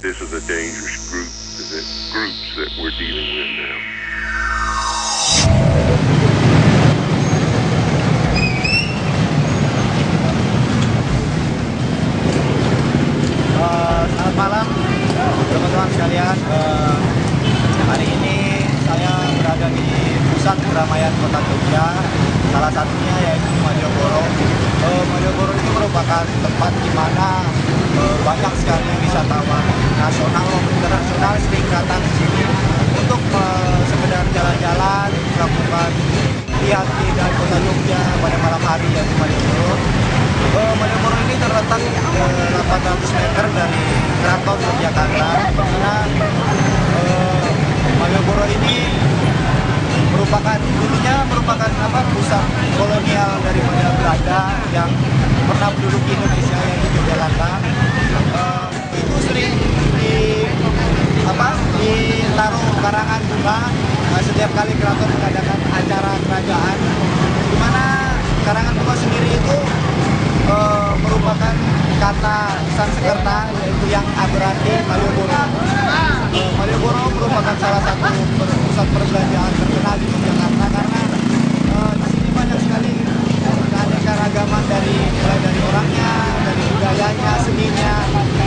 this is a dangerous groups that we're dealing with now. Selamat malam teman-teman sekalian. Hari ini saya berada di pusat keramaian kota Jogja. Salah satunya yaitu Malioboro. Malioboro ini merupakan tempat di mana banyak sekali wisatawan nasional maupun internasional sering datang ke sini untuk sekedar jalan-jalan, melakukan lihat dari kota Jogja pada malam hari yaitu Malioboro. Malioboro ini terletak 800 meter dari Keraton Yogyakarta, karena Malioboro ini merupakan pusat kolonial daripada Belanda yang pernah menduduki Indonesia, yaitu Yogyakarta. Itu sering ditaruh karangan bunga setiap kali keraton mengadakan acara kerajaan, di mana karangan bunga sendiri itu merupakan kata Sanskerta, yaitu yang berarti Malioboro. Malioboro merupakan salah satu pusat perbelanjaan terkenal di Yogyakarta karena di sini banyak sekali keanekaragaman mulai dari orangnya, dari budayanya, seninya.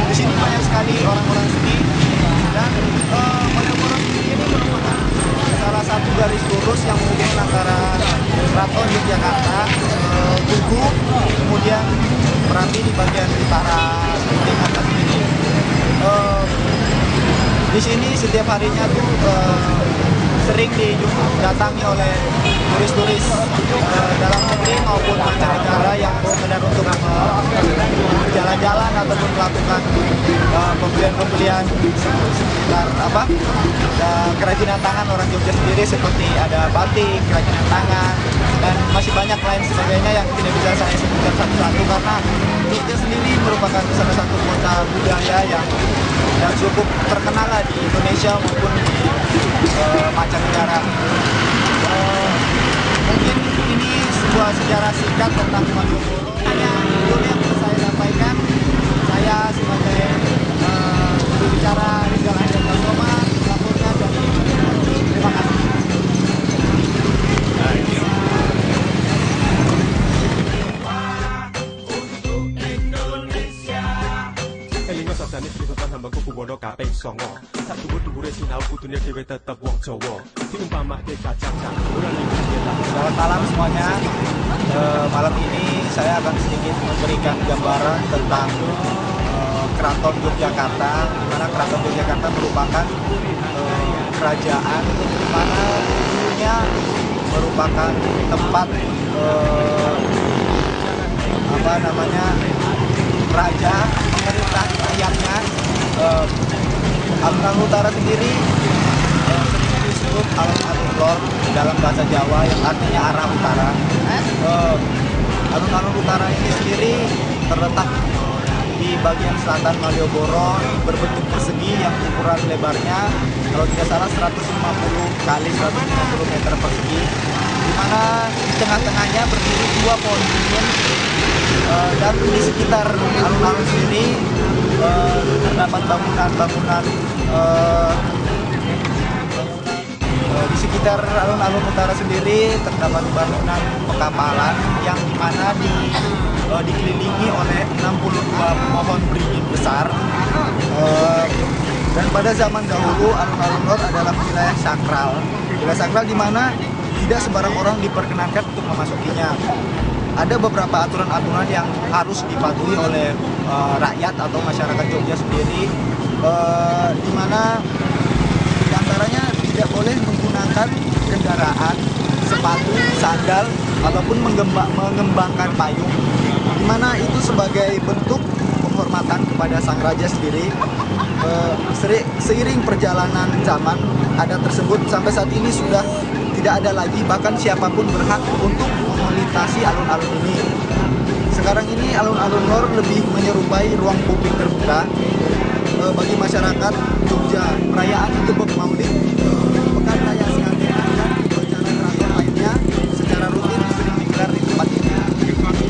Di sini banyak sekali orang-orang seni, dan Malioboro sendiri ini merupakan salah satu garis lurus yang menghubungkan antara Keraton Yogyakarta, Tugu, kemudian Merapi di bagian utara atas ini. Di sini setiap harinya tuh sering didatangi oleh turis-turis dalam negeri maupun mancanegara yang sekedar untuk berjalan-jalan ataupun melakukan pembelian-pembelian sekitar kerajinan tangan orang Jogja sendiri, seperti ada batik, kerajinan tangan, dan masih banyak lain sebagainya yang tidak bisa saya sebutkan satu-satu, karena Jogja sendiri merupakan salah satu kota budaya yang cukup terkenal lah di Indonesia maupun di mancanegara. Mungkin ini sebuah sejarah singkat tentang Malioboro. Hanya dulu yang bisa saya sampaikan. Saya sebagai berbicara Rizal Andreas Soma, melaporkan dari Malioboro. Terima kasih. hambaku kuwono kaping songo sak dhuwur-dhuwure sinau kudune dhewe tetep wong Jawa diumpamake kacang ora lihat. Selamat malam semuanya. Malam ini saya akan sedikit memberikan gambaran tentang Keraton Yogyakarta, di mana Keraton Yogyakarta merupakan kerajaan di mana dulunya merupakan tempat raja pemerintah rakyatnya. Alun-alun utara sendiri sering disebut alun-alun lor dalam bahasa Jawa, yang artinya arah utara. Alun-alun utara ini sendiri terletak di bagian selatan Malioboro, berbentuk persegi yang ukuran lebarnya kalau tidak salah 150 kali 150 meter persegi, di mana di tengah-tengahnya berdiri dua pohon beringin, dan di sekitar alun-alun sendiri terdapat bangunan-bangunan di sekitar alun-alun utara sendiri terdapat bangunan pekapalan yang dimana dikelilingi oleh 62 pohon beringin besar. Dan pada zaman dahulu alun-alun lor adalah wilayah sakral di mana tidak sembarang orang diperkenankan untuk memasukinya. Ada beberapa aturan-aturan yang harus dipatuhi oleh rakyat atau masyarakat Jogja sendiri, di mana diantaranya tidak boleh menggunakan kendaraan, sepatu, sandal, ataupun mengembangkan payung, di mana itu sebagai bentuk penghormatan kepada sang raja sendiri. Seiring perjalanan zaman, adat tersebut sampai saat ini sudah tidak ada lagi, bahkan siapapun berhak untuk melintasi alun-alun ini. Sekarang ini alun-alun lor lebih menyerupai ruang publik terbuka bagi masyarakat Jogja. Perayaan Gebek Maulid, Pekan Raya Sekaten, dan upacara keraton lainnya secara rutin sering digelar di tempat ini.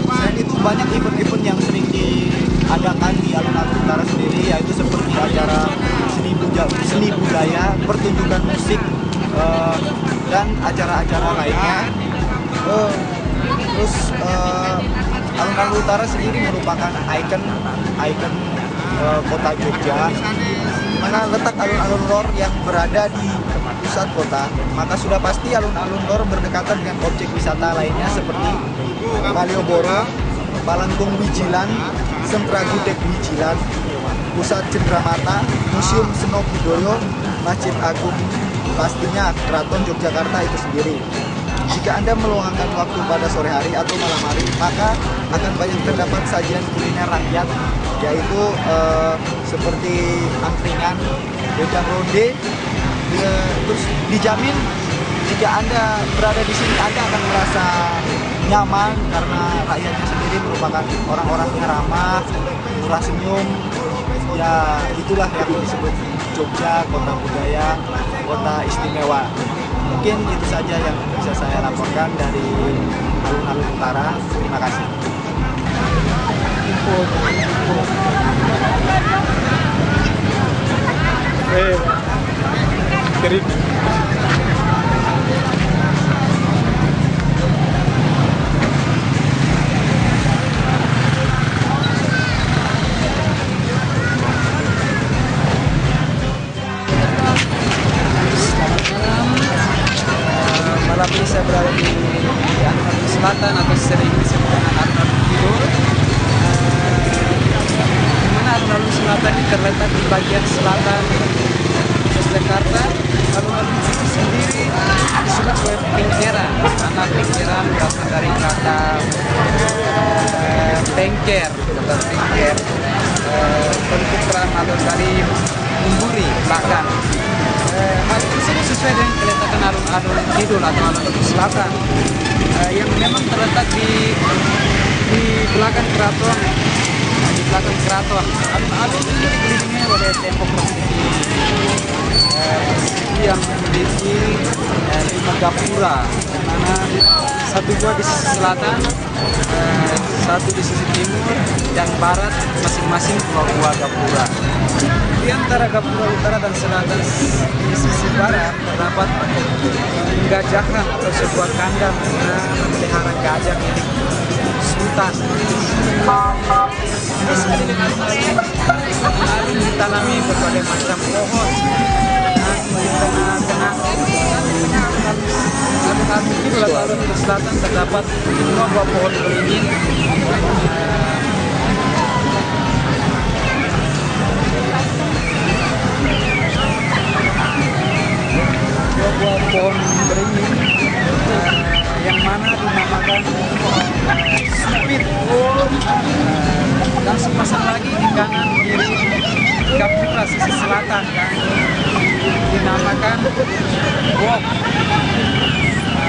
Selain itu banyak event-event yang sering diadakan di alun-alun Utara sendiri, yaitu seperti acara seni budaya, pertunjukan musik, dan acara-acara lainnya. Terus alun-alun utara sendiri merupakan ikon kota Jogja, di mana letak alun-alun lor yang berada di pusat kota, maka sudah pasti alun-alun lor berdekatan dengan objek wisata lainnya seperti Malioboro, Palanggung Wijilan, Sempragudeg Wijilan, Pusat Cendramata, Museum Seno Budoyo, Masjid Agung, pastinya Keraton Yogyakarta itu sendiri. Jika Anda meluangkan waktu pada sore hari atau malam hari, maka akan banyak terdapat sajian kuliner rakyat, yaitu seperti angkringan, wedang ronde. Terus dijamin jika Anda berada di sini, Anda akan merasa nyaman karena rakyatnya sendiri merupakan orang-orang yang ramah, murah senyum. Ya, itulah yang disebut Jogja, kota budaya, kota istimewa. Mungkin itu saja yang bisa saya laporkan dari alun-alun utara. Terima kasih. Malam ini saya berada di alun-alun selatan atau sering disebut dengan alun-alun kidul. Di mana alun-alun selatan ini terletak di bagian selatan Yogyakarta. Alun-alun itu sendiri disebut sebagai pinggiran, karena pinggiran berasal dari kata pengker, penciptaan alun dari umburi belakang. Hal tersebut sesuai dengan keletakan alun-alun kidul atau alun-alun selatan, yang memang terletak di belakang keraton. Di belakang keraton, alun-alun ini dikelilingi oleh tembok persegi yang memiliki 5 gapura, di mana satu buah di sisi selatan, satu di sisi timur dan barat, masing-masing 2 buah gapura. Di antara gapura utara dan selatan di sisi barat terdapat gajahan atau sebuah kandang memelihara gajah milik sultan. Ini sekeliling alun-alun ditanami berbagai macam pohon. Di tengah-tengah alun-alun kidul atau alun-alun selatan terdapat 2 buah pohon beringin. Buah pohon beringin yang mana dinamakan supit, dan sepasang lagi di kanan kiri gapura sisi selatan yang dinamakan wok.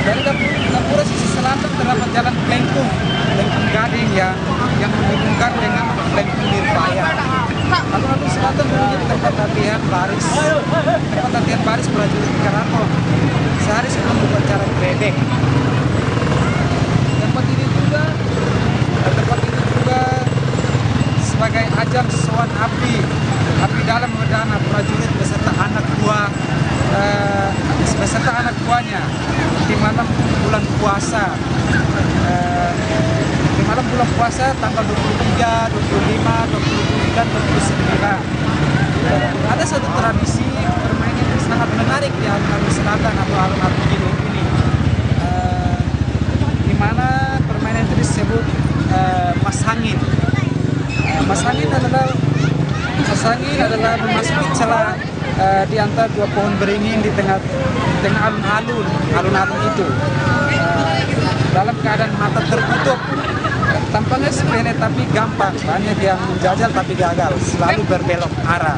Dari gapura sisi selatan terdapat jalan Lengkung Gading yang menghubungkan dengan Lengkung Nirbaya. Alun-alun selatan mempunyai tempat latihan baris prajurit keraton sehari sebelum upacara gledek. Tempat ini juga sebagai ajang sowan abdi dalam medana prajurit beserta anak buahnya di malam bulan puasa. Tanggal 23, 25, 27, dan 29. Ada satu tradisi permainan yang sangat menarik di alun-alun selatan atau alun-alun kidul ini, di mana permainan itu disebut mas hangin. Mas hangin adalah memasuki celah di antara 2 pohon beringin di tengah alun-alun itu, dalam keadaan mata tertutup. Tampaknya sepele tapi gampang, banyak yang menjajal tapi gagal, selalu berbelok arah.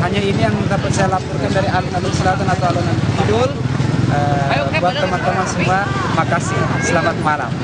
Hanya ini yang dapat saya laporkan dari alun-alun selatan atau alun-alun kidul. Buat teman-teman semua, makasih, selamat malam.